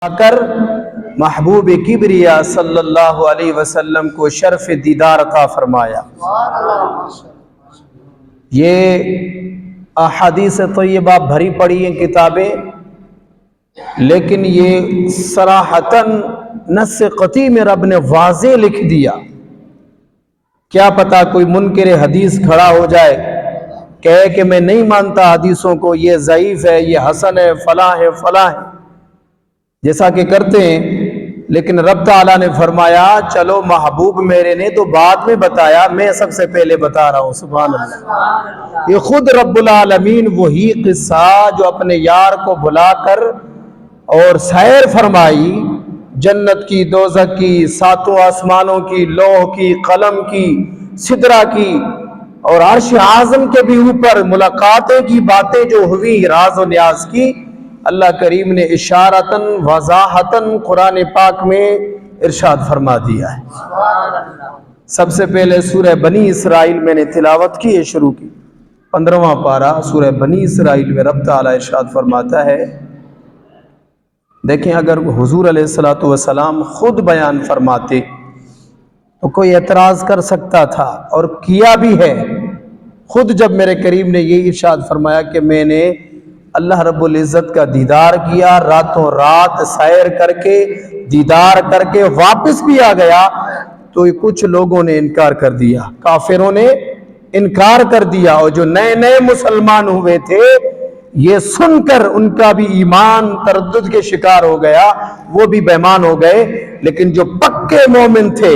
کر محبوب کبریا صلی اللہ علیہ وسلم کو شرف دیدار عطا فرمایا۔ یہ احادیث طیبہ بھری پڑی ہیں کتابیں، لیکن یہ صراحتاً نص قطعی میں رب نے واضح لکھ دیا۔ کیا پتا کوئی منکر حدیث کھڑا ہو جائے کہے کہ میں نہیں مانتا حدیثوں کو، یہ ضعیف ہے، یہ حسن ہے، فلاں ہے، فلاں ہے، جیسا کہ کرتے ہیں۔ لیکن رب تعالیٰ نے فرمایا چلو محبوب میرے نے تو بعد میں بتایا، میں سب سے پہلے بتا رہا ہوں۔ سبحان اللہ۔ یہ خود رب العالمین وہی قصہ جو اپنے یار کو بلا کر اور سیر فرمائی، جنت کی، دوزخ کی، ساتوں آسمانوں کی، لوح کی، قلم کی، سدرہ کی اور عرش اعظم کے بھی اوپر ملاقاتیں کی باتیں جو ہوئی راز و نیاز کی، اللہ کریم نے اشارتاً وضاحتاً قرآن پاک میں ارشاد فرما دیا ہے۔ سب سے پہلے سورہ بنی اسرائیل میں نے تلاوت کی ہے، شروع کی 15واں پارہ سورہ بنی اسرائیل میں رب تعالیٰ ارشاد فرماتا ہے، دیکھیں اگر حضور علیہ الصلوۃ والسلام خود بیان فرماتے تو کوئی اعتراض کر سکتا تھا، اور کیا بھی ہے۔ خود جب میرے کریم نے یہ ارشاد فرمایا کہ میں نے اللہ رب العزت کا دیدار کیا، راتوں رات سیر کر کے دیدار کر کے واپس بھی آ گیا، تو کچھ لوگوں نے انکار کر دیا، کافروں نے انکار کر دیا، اور جو نئے نئے مسلمان ہوئے تھے یہ سن کر ان کا بھی ایمان تردد کے شکار ہو گیا، وہ بھی بیمان ہو گئے۔ لیکن جو پکے مومن تھے،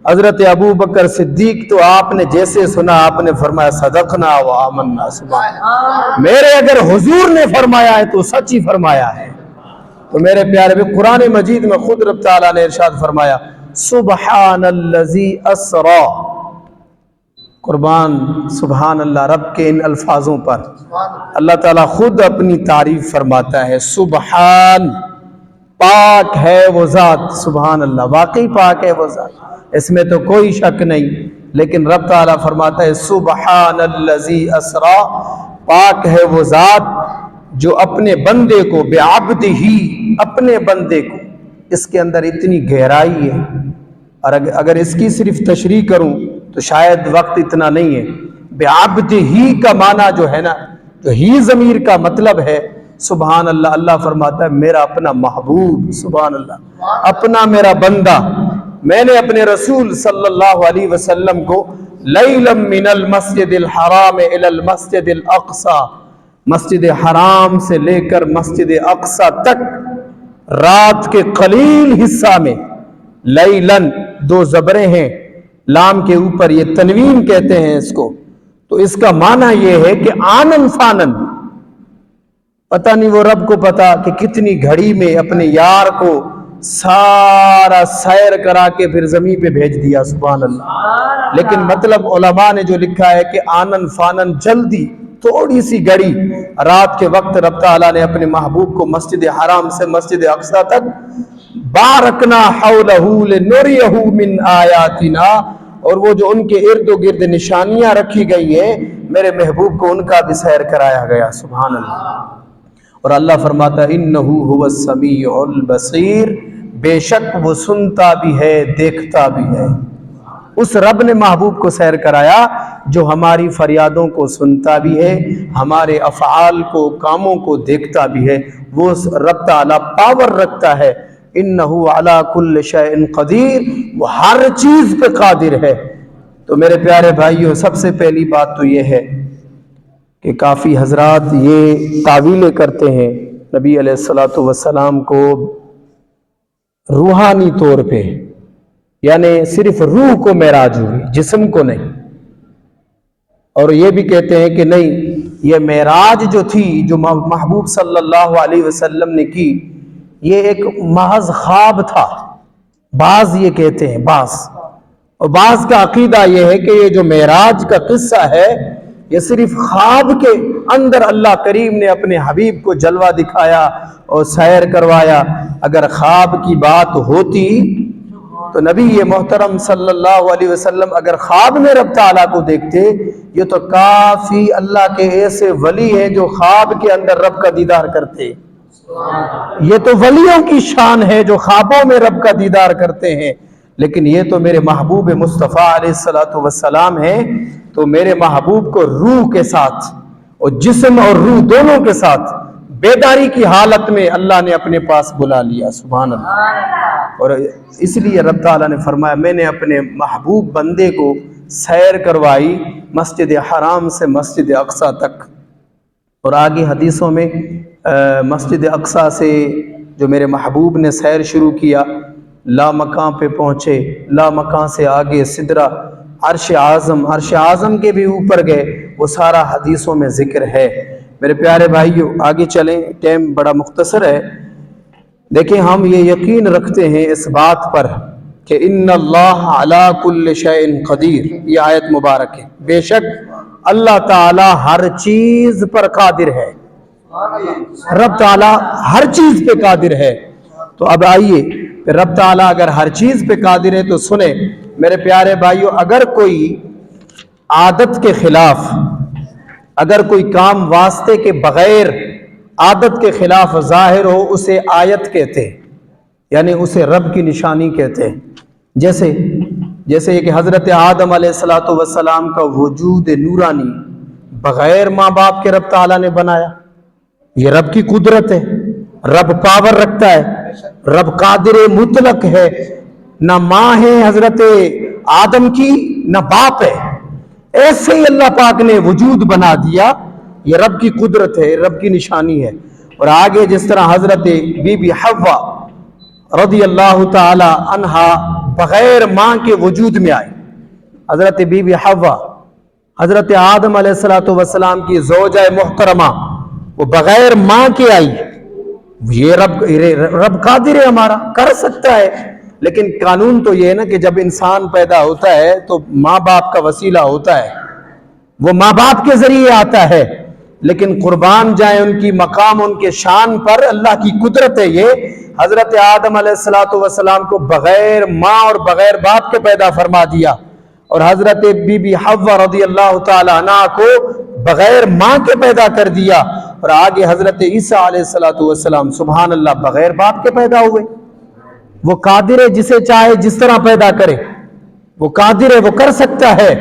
حضرت ابو بکر صدیق، تو آپ نے جیسے سنا آپ نے فرمایا صدقنا و آمنا۔ سبحان، میرے اگر حضور نے فرمایا ہے تو سچ ہی فرمایا ہے۔ تو میرے پیارے بھی قرآن مجید میں خود رب تعالیٰ نے ارشاد فرمایا سبحان الذی اسری، قربان سبحان اللہ رب کے ان الفاظوں پر اللہ تعالیٰ خود اپنی تعریف فرماتا ہے۔ سبحان، پاک ہے وہ ذات، سبحان اللہ، واقعی پاک ہے وہ ذات، اس میں تو کوئی شک نہیں۔ لیکن رب تعالیٰ فرماتا ہے سبحان الذی اسری، پاک ہے وہ ذات جو اپنے بندے کو، بعبدہ، اپنے بندے کو، اس کے اندر اتنی گہرائی ہے، اور اگر اس کی صرف تشریح کروں تو شاید وقت اتنا نہیں ہے۔ بعبدہ کا معنی جو ہے نا، جو ہی ضمیر کا مطلب ہے، سبحان اللہ، اللہ فرماتا ہے میرا اپنا محبوب، سبحان اللہ، اپنا میرا بندہ، میں نے اپنے رسول صلی اللہ علیہ وسلم کو لیلا من المسجد الحرام الی المسجد الاقصی، مسجد حرام سے لے کر مسجد اقصی تک رات کے قلیل حصہ میں، لیلن دو زبریں ہیں لام کے اوپر، یہ تنوین کہتے ہیں اس کو، تو اس کا معنی یہ ہے کہ آنن فانن، پتہ نہیں وہ رب کو پتا کہ کتنی گھڑی میں اپنے یار کو سارا سیر کرا کے پھر زمین پہ بھیج دیا، سبحان اللہ۔ لیکن مطلب علماء نے جو لکھا ہے کہ آنن فانن، جلدی، تھوڑی سی گھڑی رات کے وقت رب تعالیٰ نے اپنے محبوب کو مسجد حرام سے مسجد اقصی تک بارکنا حولہ لنریہ من آیاتنا، اور وہ جو ان کے ارد و گرد نشانیاں رکھی گئی ہیں میرے محبوب کو ان کا بھی سیر کرایا گیا، سبحان اللہ۔ اور اللہ فرماتا ہے انہ هو السمیع البصیر، بے شک وہ سنتا بھی ہے دیکھتا بھی ہے۔ اس رب نے محبوب کو سیر کرایا جو ہماری فریادوں کو سنتا بھی ہے، ہمارے افعال کو، کاموں کو دیکھتا بھی ہے۔ وہ رب تعالیٰ پاور رکھتا ہے، انہ علی کل شیء قدیر، وہ ہر چیز پہ قادر ہے۔ تو میرے پیارے بھائیوں، سب سے پہلی بات تو یہ ہے کہ کافی حضرات یہ تعویلیں کرتے ہیں نبی علیہ الصلوۃ والسلام کو روحانی طور پہ، یعنی صرف روح کو معراج ہوئی، جسم کو نہیں، اور یہ بھی کہتے ہیں کہ نہیں، یہ معراج جو تھی جو محبوب صلی اللہ علیہ وسلم نے کی، یہ ایک محض خواب تھا، بعض یہ کہتے ہیں، اور بعض کا عقیدہ یہ ہے کہ یہ جو معراج کا قصہ ہے یہ صرف خواب کے اندر اللہ کریم نے اپنے حبیب کو جلوہ دکھایا اور سیر کروایا۔ اگر خواب کی بات ہوتی تو نبی محترم صلی اللہ علیہ وسلم اگر خواب میں رب تعالیٰ کو دیکھتے، یہ تو کافی اللہ کے ایسے ولی ہیں جو خواب کے اندر رب کا دیدار کرتے، یہ تو ولیوں کی شان ہے جو خوابوں میں رب کا دیدار کرتے ہیں، لیکن یہ تو میرے محبوب مصطفیٰ علیہ الصلوۃ والسلام ہیں، تو میرے محبوب کو روح کے ساتھ اور جسم اور روح دونوں کے ساتھ بیداری کی حالت میں اللہ نے اپنے پاس بلا لیا، سبحان اللہ۔ اور اس لیے رب تعالیٰ نے فرمایا میں نے اپنے محبوب بندے کو سیر کروائی مسجد حرام سے مسجد اقصیٰ تک، اور آگے حدیثوں میں مسجد اقصیٰ سے جو میرے محبوب نے سیر شروع کیا، لا مکان پہ پہنچے، لا مکان سے آگے سدرہ، عرش اعظم کے بھی اوپر گئے، وہ سارا حدیثوں میں ذکر ہے۔ میرے پیارے بھائیو آگے چلیں، ٹائم بڑا مختصر ہے۔ دیکھیں ہم یہ یقین رکھتے ہیں اس بات پر کہ ان اللہ علی کل شیء قدیر، یہ آیت مبارک ہے، بے شک اللہ تعالی ہر چیز پر قادر ہے، رب تعالی ہر چیز پہ قادر ہے۔ تو اب آئیے رب تعالی اگر ہر چیز پہ قادر ہے تو سنیں میرے پیارے بھائیو، اگر کوئی عادت کے خلاف، اگر کوئی کام واسطے کے بغیر عادت کے خلاف ظاہر ہو، اسے آیت کہتے ہیں، یعنی اسے رب کی نشانی کہتے ہیں۔ جیسے کہ حضرت آدم علیہ السلام کا وجود نورانی بغیر ماں باپ کے رب تعالیٰ نے بنایا، یہ رب کی قدرت ہے، رب پاور رکھتا ہے، رب قادر مطلق ہے، نہ ماں ہے حضرت آدم کی نہ باپ ہے، ایسے ہی اللہ پاک نے وجود بنا دیا، یہ رب کی قدرت ہے، رب کی نشانی ہے۔ اور آگے جس طرح حضرت بی بی حوا رضی اللہ تعالی عنہا بغیر ماں کے وجود میں آئی، حضرت بی بی حوا حضرت آدم علیہ السلام کی زوجہ محترمہ، وہ بغیر ماں کے آئی، یہ رب قادر ہے، ہمارا کر سکتا ہے، لیکن قانون تو یہ ہے نا کہ جب انسان پیدا ہوتا ہے تو ماں باپ کا وسیلہ ہوتا ہے، وہ ماں باپ کے ذریعے آتا ہے، لیکن قربان جائیں ان کی مقام ان کے شان پر، اللہ کی قدرت ہے یہ، حضرت آدم علیہ السلام کو بغیر ماں اور بغیر باپ کے پیدا فرما دیا، اور حضرت بی بی حوا رضی اللہ تعالی عنہ کو بغیر ماں کے پیدا کر دیا، اور آگے حضرت عیسیٰ علیہ السلام سبحان اللہ بغیر باپ کے پیدا ہوئے۔ وہ قادر ہے، جسے چاہے جس طرح پیدا کرے، وہ قادر ہے، وہ کر سکتا ہے،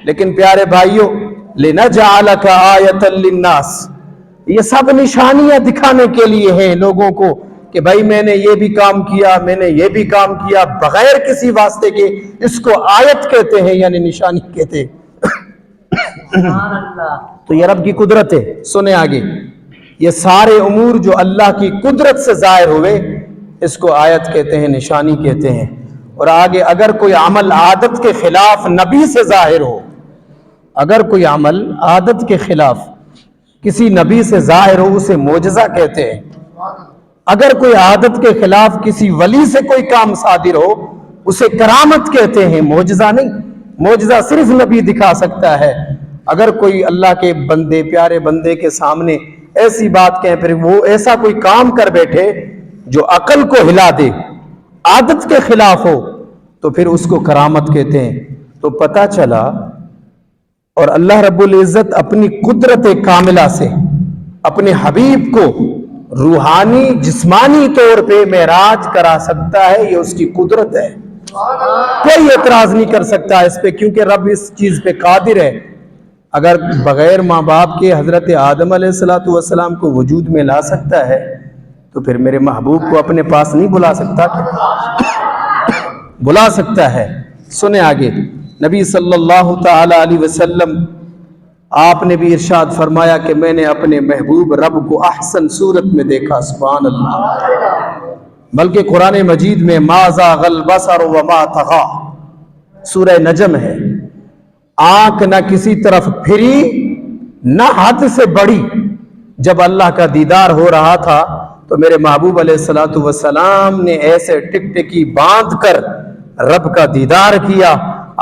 لیکن پیارے بھائیوں لِنَجْعَلَكَ آیَةً لِلنَّاسِ، یہ سب نشانیاں دکھانے کے لیے ہیں لوگوں کو کہ بھائی میں نے یہ بھی کام کیا، میں نے یہ بھی کام کیا بغیر کسی واسطے کے، اس کو آیت کہتے ہیں، یعنی نشانی کہتے ہیں۔ تو یہ رب کی قدرت ہے۔ سنیں آگے، یہ سارے امور جو اللہ کی قدرت سے ظاہر ہوئے اس کو آیت کہتے ہیں، نشانی کہتے ہیں۔ اور آگے اگر کوئی عمل عادت کے خلاف نبی سے ظاہر ہو، اگر کوئی عمل عادت کے خلاف کسی نبی سے ظاہر ہو اسے معجزہ کہتے ہیں، اگر کوئی عادت کے خلاف کسی ولی سے کوئی کام صادر ہو اسے کرامت کہتے ہیں، معجزہ نہیں، معجزہ صرف نبی دکھا سکتا ہے۔ اگر کوئی اللہ کے بندے پیارے بندے کے سامنے ایسی بات کہیں، پھر وہ ایسا کوئی کام کر بیٹھے جو عقل کو ہلا دے، عادت کے خلاف ہو، تو پھر اس کو کرامت کہتے ہیں۔ تو پتہ چلا، اور اللہ رب العزت اپنی قدرت کاملہ سے اپنے حبیب کو روحانی جسمانی طور پہ معراج کرا سکتا ہے، یہ اس کی قدرت ہے، کوئی اعتراض نہیں کر سکتا اس پہ، کیونکہ رب اس چیز پہ قادر ہے۔ اگر بغیر ماں باپ کے حضرت آدم علیہ السلام کو وجود میں لا سکتا ہے تو پھر میرے محبوب کو اپنے پاس نہیں بلا سکتا؟ بلا سکتا ہے۔ سنیں آگے، نبی صلی اللہ تعالی علیہ وسلم آپ نے بھی ارشاد فرمایا کہ میں نے اپنے محبوب رب کو احسن صورت میں دیکھا، سبحان اللہ، بلکہ قرآن مجید میں ما زاغ البصر وما طغى، سورہ نجم ہے، آنکھ نہ کسی طرف پھری نہ حد سے بڑھی۔ جب اللہ کا دیدار ہو رہا تھا تو میرے محبوب علیہ السلام نے ایسے ٹکٹکی باندھ کر رب کا دیدار کیا،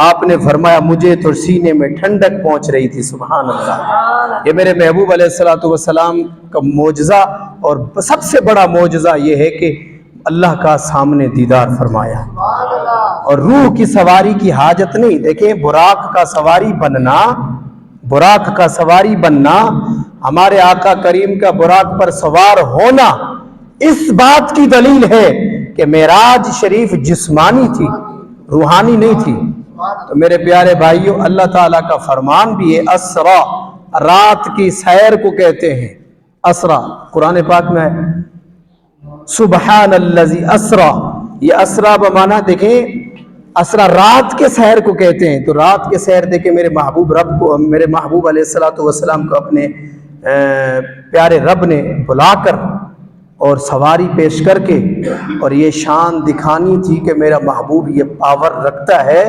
آپ نے فرمایا مجھے تو سینے میں ٹھنڈک پہنچ رہی تھی، سبحان اللہ۔ یہ میرے محبوب علیہ السلام کا معجزہ، اور سب سے بڑا معجزہ یہ ہے کہ اللہ کا سامنے دیدار فرمایا، اور روح کی سواری کی حاجت نہیں۔ دیکھیں براق کا سواری بننا، ہمارے آقا کریم کا براق پر سوار ہونا، اس بات کی دلیل ہے کہ معراج شریف جسمانی تھی، روحانی نہیں تھی۔ تو میرے پیارے بھائیوں، اللہ تعالیٰ کا فرمان بھی ہے، اسرا، رات کی سیر کو کہتے ہیں اسرا، قرآن پاک میں ہے، سبحان الذی اسرا، یہ اسرا بمانا دیکھیں، اسرا رات کے سیر کو کہتے ہیں۔ تو رات کے سیر دیکھیں، میرے محبوب رب کو، میرے محبوب علیہ السلام کو اپنے پیارے رب نے بلا کر اور سواری پیش کر کے اور یہ شان دکھانی تھی کہ میرا محبوب یہ پاور رکھتا ہے،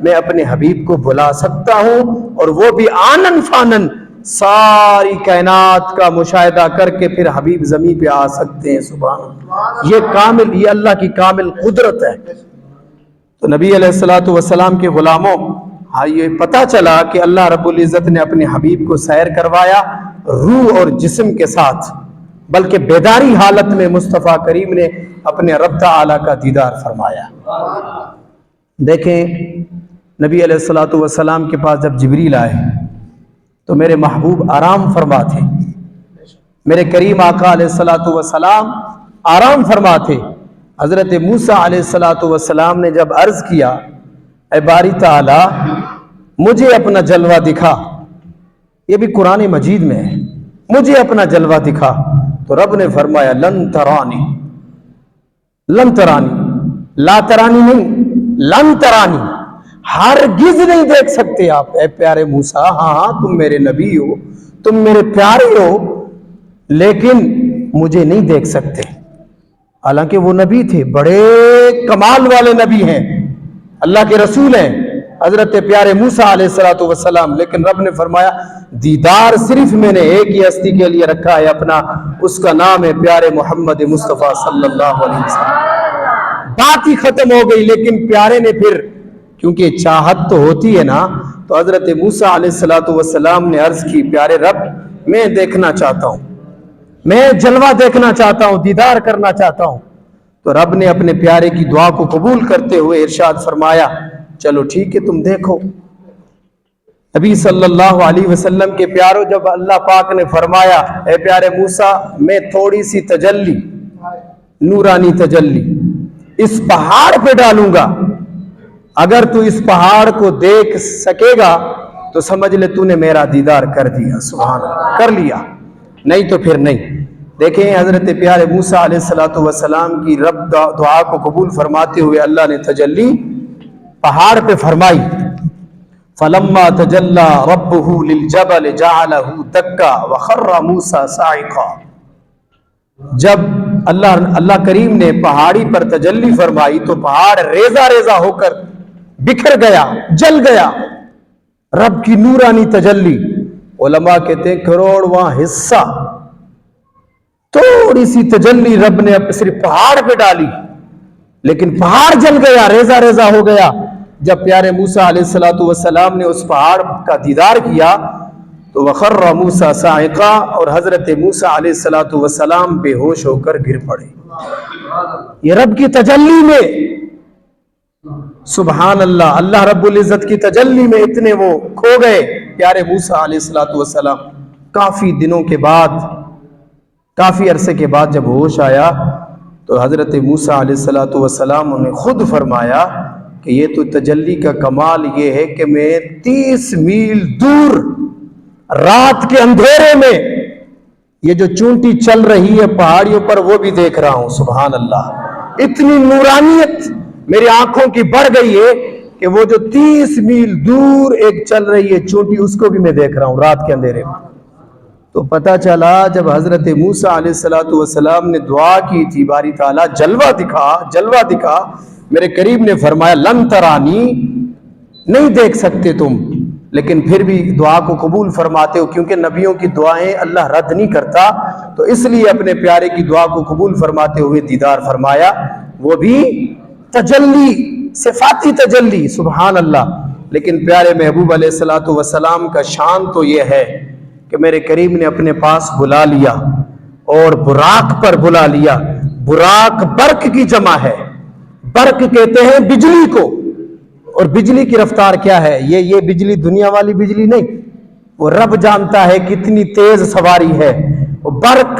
میں اپنے حبیب کو بلا سکتا ہوں اور وہ بھی آنن فانن ساری کائنات کا مشاہدہ کر کے پھر حبیب زمین پہ آ سکتے ہیں۔ سبحان اللہ، یہ کامل، یہ اللہ کی کامل قدرت ہے۔ تو نبی علیہ السلام کے غلاموں، یہ پتہ چلا کہ اللہ رب العزت نے اپنے حبیب کو سیر کروایا روح اور جسم کے ساتھ، بلکہ بیداری حالت میں مصطفیٰ کریم نے اپنے رب تعالیٰ کا دیدار فرمایا۔ دیکھیں، نبی علیہ السلام کے پاس جب جبریل آئے تو میرے محبوب آرام فرما تھے، میرے کریم آقا علیہ السلام آرام فرما تھے۔ حضرت موسیٰ علیہ السلام نے جب عرض کیا، اے باری تعالیٰ مجھے اپنا جلوہ دکھا، یہ بھی قرآن مجید میں ہے، مجھے اپنا جلوہ دکھا، تو رب نے فرمایا لن ترانی، لن ترانی، لا ترانی نہیں، لن ترانی، ہرگز نہیں دیکھ سکتے آپ اے پیارے موسیٰ، ہاں تم میرے نبی ہو، تم میرے پیارے ہو، لیکن مجھے نہیں دیکھ سکتے۔ حالانکہ وہ نبی تھے، بڑے کمال والے نبی ہیں، اللہ کے رسول ہیں حضرت پیارے موسیٰ علیہ السلام، لیکن رب نے فرمایا دیدار صرف میں نے ایک ہی ہستی کے لیے رکھا ہے اپنا، اس کا نام ہے پیارے محمد مصطفیٰ صلی اللہ علیہ وسلم۔ بات ہی ختم ہو گئی، لیکن پیارے نے پھر، کیونکہ چاہت تو ہوتی ہے نا، تو حضرت موسیٰ علیہ السلام نے عرض کی، پیارے رب میں دیکھنا چاہتا ہوں، میں جلوہ دیکھنا چاہتا ہوں، دیدار کرنا چاہتا ہوں۔ تو رب نے اپنے پیارے کی دعا کو قبول کرتے ہوئے ارشاد فرمایا، چلو ٹھیک ہے تم دیکھو۔ نبی صلی اللہ علیہ وسلم کے پیاروں، جب اللہ پاک نے فرمایا اے پیارے موسیٰ میں تھوڑی سی تجلی، نورانی تجلی اس پہاڑ پہ ڈالوں گا، اگر تو اس پہاڑ کو دیکھ سکے گا تو سمجھ لے تو نے میرا دیدار کر دیا، سبحان اللہ، کر لیا، نہیں تو پھر نہیں۔ دیکھیں حضرت پیارے موسیٰ علیہ السلام کی رب دعا کو قبول فرماتے ہوئے اللہ نے تجلی پہاڑ پہ فرمائی، فَلَمَّا تَجَلَّى رَبُّهُ لِلْجَبَلِ جَعَلَهُ دَكَّا وَخَرَّ مُوسَى صَاعِقًا، جب اللہ کریم نے پہاڑی پر تجلی فرمائی تو پہاڑ ریزہ ریزہ ہو کر بکھر گیا، جل گیا۔ رب کی نورانی تجلی، علماء کہتے ہیں کروڑواں حصہ تھوڑی سی تجلی رب نے صرف پہاڑ پہ ڈالی، لیکن پہاڑ جل گیا، ریزہ ریزہ ہو گیا۔ جب پیارے موسیٰ علیہ السلام نے اس پہاڑ کا دیدار کیا تو وَخَرَّ مُوسَى صَاعِقًا، اور حضرت موسیٰ علیہ السلام بے ہوش ہو کر گر پڑے۔ یہ رب کی تجلی میں، سبحان اللہ، اللہ رب العزت کی تجلی میں اتنے وہ کھو گئے پیارے موسیٰ علیہ السلام۔ کافی دنوں کے بعد، کافی عرصے کے بعد جب ہوش آیا تو حضرت موسیٰ علیہ السلام نے خود فرمایا کہ یہ تو تجلی کا کمال یہ ہے کہ میں 30 میل دور رات کے اندھیرے میں یہ جو چونٹی چل رہی ہے پہاڑیوں پر وہ بھی دیکھ رہا ہوں، سبحان اللہ۔ اتنی نورانیت میری آنکھوں کی بڑھ گئی ہے کہ وہ جو 30 میل دور ایک چل رہی ہے چونٹی، اس کو بھی میں دیکھ رہا ہوں رات کے اندھیرے میں۔ تو پتہ چلا جب حضرت موسیٰ علیہ السلام نے دعا کی تھی، باری تعالیٰ جلوہ دکھا، جلوہ دکھا، میرے قریب نے فرمایا لن ترانی، نہیں دیکھ سکتے تم، لیکن پھر بھی دعا کو قبول فرماتے ہو، کیونکہ نبیوں کی دعائیں اللہ رد نہیں کرتا، تو اس لیے اپنے پیارے کی دعا کو قبول فرماتے ہوئے دیدار فرمایا، وہ بھی تجلی، صفاتی تجلی، سبحان اللہ۔ لیکن پیارے محبوب علیہ السلام کا شان تو یہ ہے کہ میرے کریم نے اپنے پاس بلا لیا اور براق پر بلا لیا۔ براق برق کی جمع ہے، برق کہتے ہیں بجلی کو، اور بجلی کی رفتار کیا ہے؟ یہ بجلی دنیا والی بجلی نہیں، وہ رب جانتا ہے کتنی تیز سواری ہے۔ وہ برق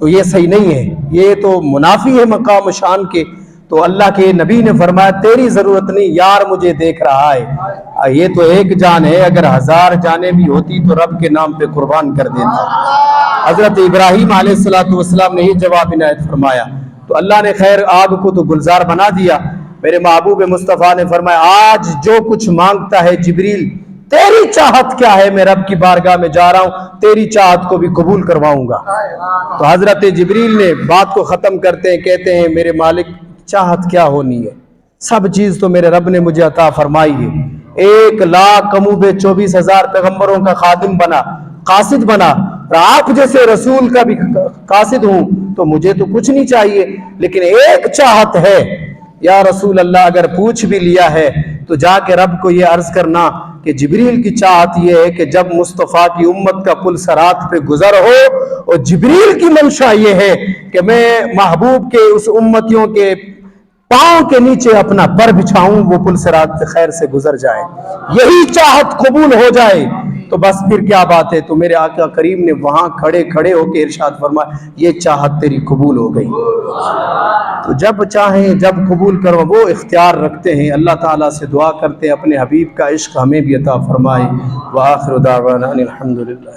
تو یہ صحیح نہیں ہے، یہ تو منافی ہے مقام و شان کے۔ تو اللہ کے نبی نے فرمایا تیری ضرورت نہیں، یار مجھے دیکھ رہا ہے، یہ تو ایک جان ہے، اگر 1000 جانیں بھی ہوتی تو رب کے نام پہ قربان کر دیتا۔ حضرت ابراہیم علیہ السلام نے یہ جواب عنایت فرمایا، تو اللہ نے خیر آگ کو تو گلزار بنا دیا۔ میرے محبوب مصطفیٰ نے فرمایا آج جو کچھ مانگتا ہے جبریل، تیری چاہت کیا ہے، میں رب کی بارگاہ میں جا رہا ہوں، تیری چاہت کو بھی قبول کرواؤں گا۔ تو حضرت جبریل نے بات کو ختم کرتے ہیں، کہتے ہیں میرے مالک چاہت کیا ہونی ہے، سب چیز تو میرے رب نے مجھے عطا فرمائی ہے، 1,00,000 کموبے 24,000 پیغمبروں کا خادم بنا، قاصد بنا، اور آپ جیسے رسول کا بھی قاصد ہوں، تو مجھے تو کچھ نہیں چاہیے، لیکن ایک چاہت ہے یا رسول اللہ، اگر پوچھ بھی لیا ہے تو جا کے رب کو یہ عرض کرنا کہ جبریل کی چاہت یہ ہے کہ جب مصطفیٰ کی امت کا پل صراط پہ گزر ہو، اور جبریل کی منشا یہ ہے کہ میں محبوب کے اس امتیوں کے پاؤں کے نیچے اپنا پر بچھاؤں، وہ پل صراط سے خیر سے گزر جائے، یہی چاہت قبول ہو جائے تو بس پھر کیا بات ہے۔ تو میرے آقا کریم نے وہاں کھڑے ہو کے ارشاد فرمایا یہ چاہت تیری قبول ہو گئی۔ تو جب چاہیں جب قبول کرو، وہ اختیار رکھتے ہیں۔ اللہ تعالیٰ سے دعا کرتے ہیں اپنے حبیب کا عشق ہمیں بھی عطا فرمائے۔ وآخر دعوانا الحمدللہ۔